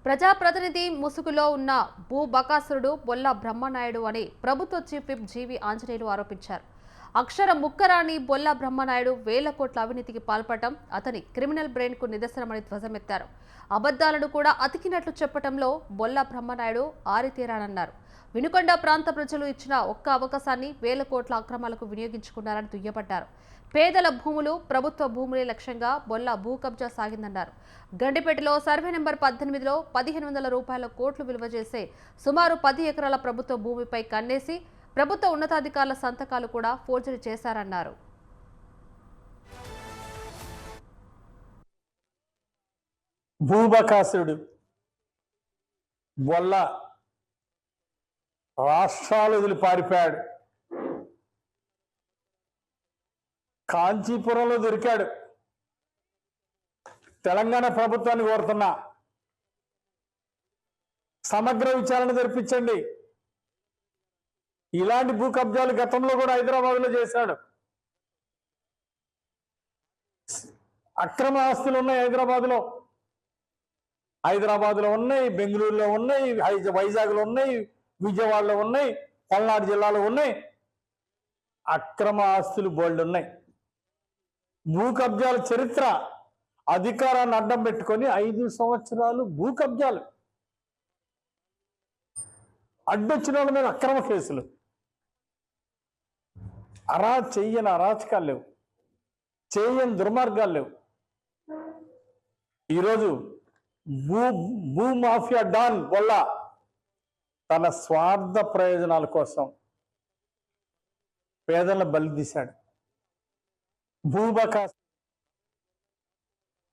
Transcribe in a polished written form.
ప్రజాప్రతినిధి ముసుగులో ఉన్న భూ బకాసురుడు బొల్ల బ్రహ్మనాయుడు అని ప్రభుత్వ చీఫ్ విప్ జీవి ఆంజనేయులు ఆరోపించారు. అక్షర ముక్కరాని బొల్ల బ్రహ్మనాయుడు వేల కోట్ల అవినీతికి పాల్పడటం అతని క్రిమినల్ బ్రెయిన్ కు నిదర్శనమని ధ్వజమెత్తారు. అబద్ధాలను కూడా అతికినట్లు చెప్పడంలో బొల్ల బ్రహ్మనాయుడు ఆరితేరానన్నారు. వినుకొండ ప్రాంత ప్రజలు ఇచ్చిన ఒక్క అవకాశాన్ని వేల కోట్ల అక్రమాలకు వినియోగించుకున్నారని దుయ్యబట్టారు. పేదల భూములు ప్రభుత్వ భూములే లక్ష్యంగా బొల్ల భూ కబ్జా సాగిందన్నారు. గండిపేటలో సర్వే నెంబర్ 18లో 1500 రూపాయల కోట్లు విలువ చేసే సుమారు 10 ఎకరాల ప్రభుత్వ భూమిపై కన్నేసి ప్రభుత్వ ఉన్నతాధికారుల సంతకాలు కూడా ఫోర్జరీ చేశారన్నారు. భూబకాసురుడు బొల్ల రాష్ట్రాలు వదిలి పారిపోయాడు. కాంచీపురంలో దొరికాడు. తెలంగాణ ప్రభుత్వాన్ని కోరుతున్నా, సమగ్ర విచారణ జరిపించండి. ఇలాంటి భూ కబ్జాలు గతంలో కూడా హైదరాబాద్లో చేశాడు. అక్రమ ఆస్తులు ఉన్నాయి హైదరాబాద్లో ఉన్నాయి, బెంగళూరులో ఉన్నాయి, వైజాగ్లో ఉన్నాయి, విజయవాడలో ఉన్నాయి, పల్నాడు జిల్లాలో ఉన్నాయి. అక్రమ ఆస్తులు బోల్డ్ ఉన్నాయి. భూ కబ్జాల చరిత్ర, అధికారాన్ని అడ్డం పెట్టుకొని 5 సంవత్సరాలు భూ కబ్జాలు, అడ్డొచ్చిన వాళ్ళ మీద అక్రమ కేసులు, చెయ్యని అరాచకాలు లేవు, చేయని దుర్మార్గాలు లేవు. ఈరోజు భూ మాఫియా డాన్ వల్ల తన స్వార్థ ప్రయోజనాల కోసం పేదలను బలి తీశాడు. భూబకాసు